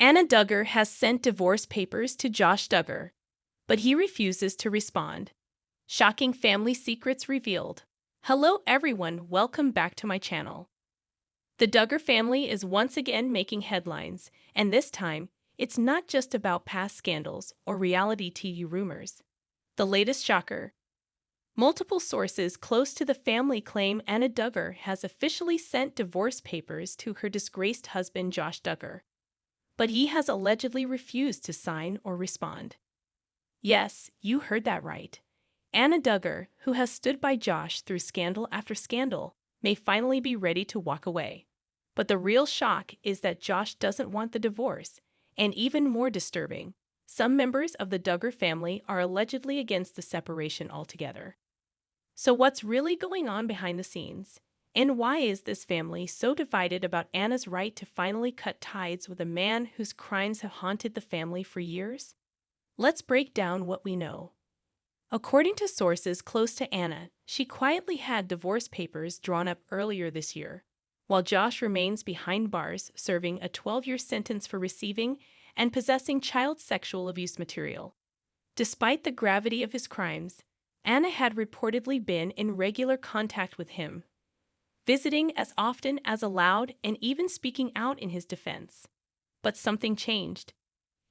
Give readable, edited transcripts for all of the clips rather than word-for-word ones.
Anna Duggar has sent divorce papers to Josh Duggar, but he refuses to respond. Shocking family secrets revealed. Hello everyone, welcome back to my channel. The Duggar family is once again making headlines, and this time, it's not just about past scandals or reality TV rumors. The latest shocker. Multiple sources close to the family claim Anna Duggar has officially sent divorce papers to her disgraced husband Josh Duggar, but he has allegedly refused to sign or respond. Yes, you heard that right. Anna Duggar, who has stood by Josh through scandal after scandal, may finally be ready to walk away. But the real shock is that Josh doesn't want the divorce, and even more disturbing, some members of the Duggar family are allegedly against the separation altogether. So what's really going on behind the scenes? And why is this family so divided about Anna's right to finally cut ties with a man whose crimes have haunted the family for years? Let's break down what we know. According to sources close to Anna, she quietly had divorce papers drawn up earlier this year, while Josh remains behind bars serving a 12-year sentence for receiving and possessing child sexual abuse material. Despite the gravity of his crimes, Anna had reportedly been in regular contact with him, visiting as often as allowed and even speaking out in his defense. But something changed.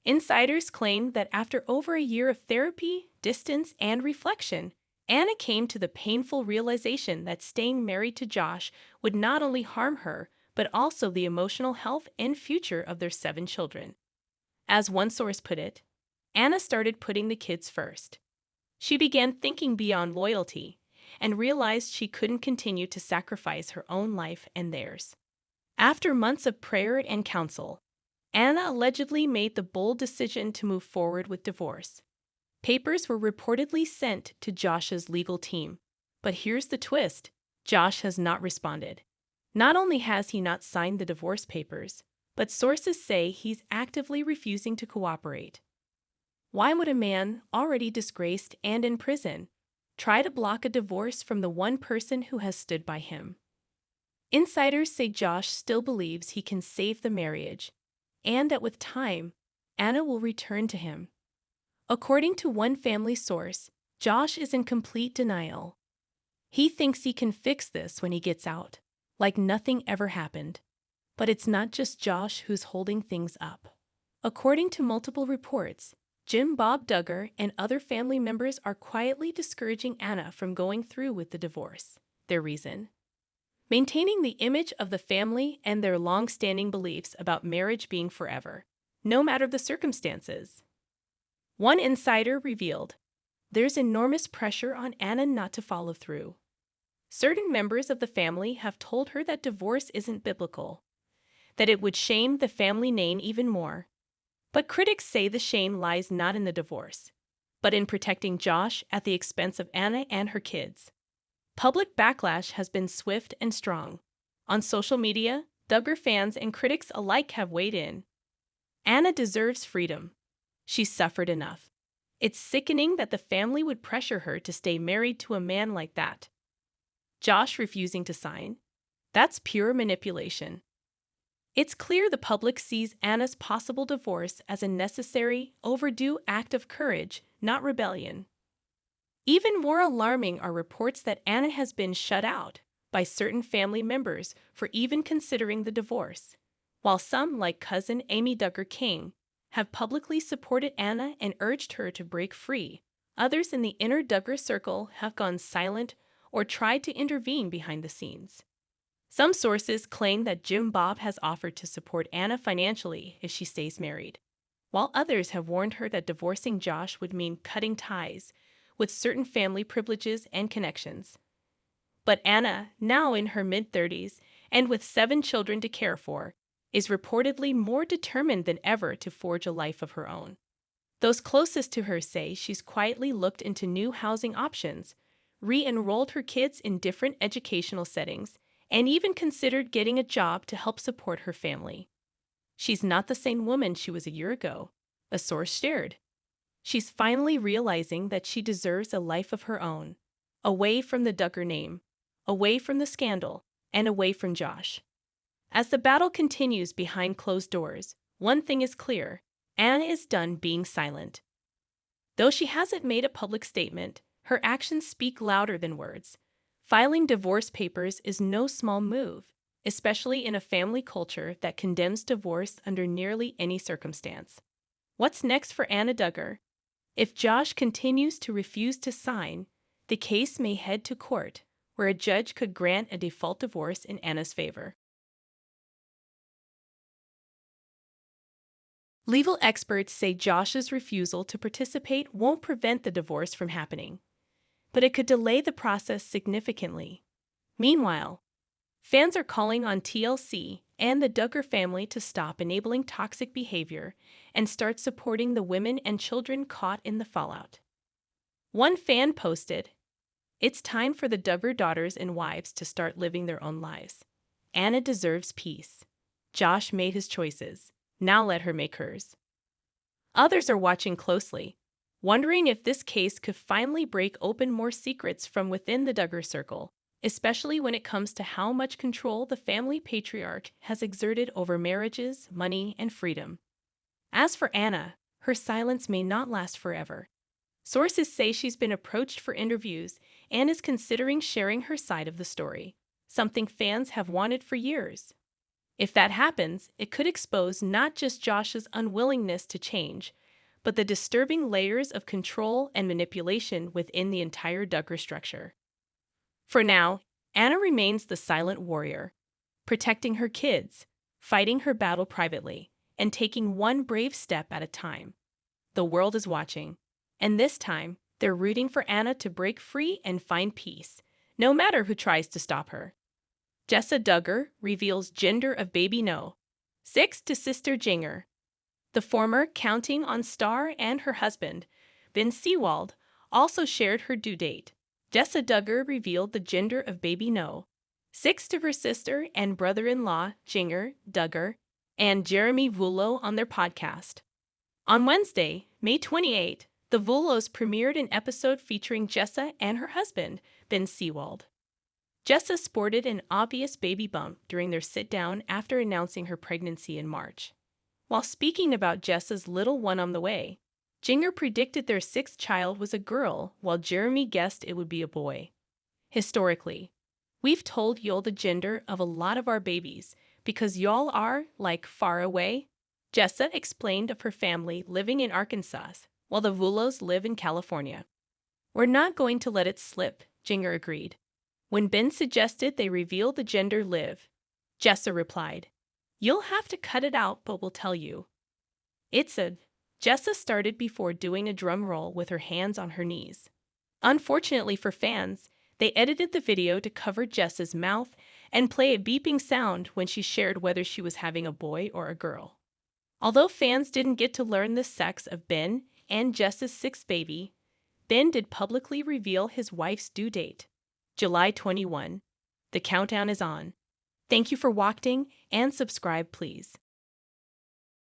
Insiders claim that after over a year of therapy, distance, and reflection, Anna came to the painful realization that staying married to Josh would not only harm her, but also the emotional health and future of their 7 children. As one source put it, Anna started putting the kids first. She began thinking beyond loyalty and realized she couldn't continue to sacrifice her own life and theirs. After months of prayer and counsel, Anna allegedly made the bold decision to move forward with divorce. Papers were reportedly sent to Josh's legal team. But here's the twist. Josh has not responded. Not only has he not signed the divorce papers, but sources say he's actively refusing to cooperate. Why would a man, already disgraced and in prison, try to block a divorce from the one person who has stood by him? Insiders say Josh still believes he can save the marriage, and that with time, Anna will return to him. According to one family source, Josh is in complete denial. He thinks he can fix this when he gets out, like nothing ever happened. But it's not just Josh who's holding things up. According to multiple reports, Bob Duggar and other family members are quietly discouraging Anna from going through with the divorce. Their reason? Maintaining the image of the family and their long-standing beliefs about marriage being forever, no matter the circumstances. One insider revealed, there's enormous pressure on Anna not to follow through. Certain members of the family have told her that divorce isn't biblical, that it would shame the family name even more. But critics say the shame lies not in the divorce, but in protecting Josh at the expense of Anna and her kids. Public backlash has been swift and strong. On social media, Duggar fans and critics alike have weighed in. Anna deserves freedom. She's suffered enough. It's sickening that the family would pressure her to stay married to a man like that. Josh refusing to sign? That's pure manipulation. It's clear the public sees Anna's possible divorce as a necessary, overdue act of courage, not rebellion. Even more alarming are reports that Anna has been shut out by certain family members for even considering the divorce, while some, like cousin Amy Duggar King, have publicly supported Anna and urged her to break free. Others in the inner Duggar circle have gone silent or tried to intervene behind the scenes. Some sources claim that Bob has offered to support Anna financially if she stays married, while others have warned her that divorcing Josh would mean cutting ties with certain family privileges and connections. But Anna, now in her mid-30s and with 7 children to care for, is reportedly more determined than ever to forge a life of her own. Those closest to her say she's quietly looked into new housing options, re-enrolled her kids in different educational settings, and even considered getting a job to help support her family. She's not the same woman she was a year ago, a source shared. She's finally realizing that she deserves a life of her own, away from the Duggar name, away from the scandal, and away from Josh. As the battle continues behind closed doors, one thing is clear: Anna is done being silent. Though she hasn't made a public statement, her actions speak louder than words. Filing divorce papers is no small move, especially in a family culture that condemns divorce under nearly any circumstance. What's next for Anna Duggar? If Josh continues to refuse to sign, the case may head to court, where a judge could grant a default divorce in Anna's favor. Legal experts say Josh's refusal to participate won't prevent the divorce from happening, but it could delay the process significantly. Meanwhile, fans are calling on TLC and the Duggar family to stop enabling toxic behavior and start supporting the women and children caught in the fallout. One fan posted, "It's time for the Duggar daughters and wives to start living their own lives. Anna deserves peace. Josh made his choices. Now let her make hers." Others are watching closely, wondering if this case could finally break open more secrets from within the Duggar circle, especially when it comes to how much control the family patriarch has exerted over marriages, money, and freedom. As for Anna, her silence may not last forever. Sources say she's been approached for interviews and is considering sharing her side of the story, something fans have wanted for years. If that happens, it could expose not just Josh's unwillingness to change, but the disturbing layers of control and manipulation within the entire Duggar structure. For now, Anna remains the silent warrior, protecting her kids, fighting her battle privately, and taking one brave step at a time. The world is watching, and this time, they're rooting for Anna to break free and find peace, no matter who tries to stop her. Jessa Duggar reveals gender of baby no. 6 to sister Jinger. The former counting on Star and her husband, Ben Seawald, also shared her due date. Jessa Duggar revealed the gender of baby no. 6 to her sister and brother-in-law Jinger Duggar and Jeremy Vuolo on their podcast. On Wednesday, May 28, the Vuolos premiered an episode featuring Jessa and her husband, Ben Seawald. Jessa sported an obvious baby bump during their sit-down after announcing her pregnancy in March. While speaking about Jessa's little one on the way, Jinger predicted their 6th child was a girl, while Jeremy guessed it would be a boy. Historically, we've told y'all the gender of a lot of our babies because y'all are, like, far away. Jessa explained of her family living in Arkansas, while the Vuolos live in California. "We're not going to let it slip," Jinger agreed. When Ben suggested they reveal the gender Liv, Jessa replied, "You'll have to cut it out, but we'll tell you." It's a Jessa started before doing a drum roll with her hands on her knees. Unfortunately for fans, they edited the video to cover Jessa's mouth and play a beeping sound when she shared whether she was having a boy or a girl. Although fans didn't get to learn the sex of Ben and Jessa's 6th baby, Ben did publicly reveal his wife's due date, July 21. The countdown is on. Thank you for watching and subscribe, please.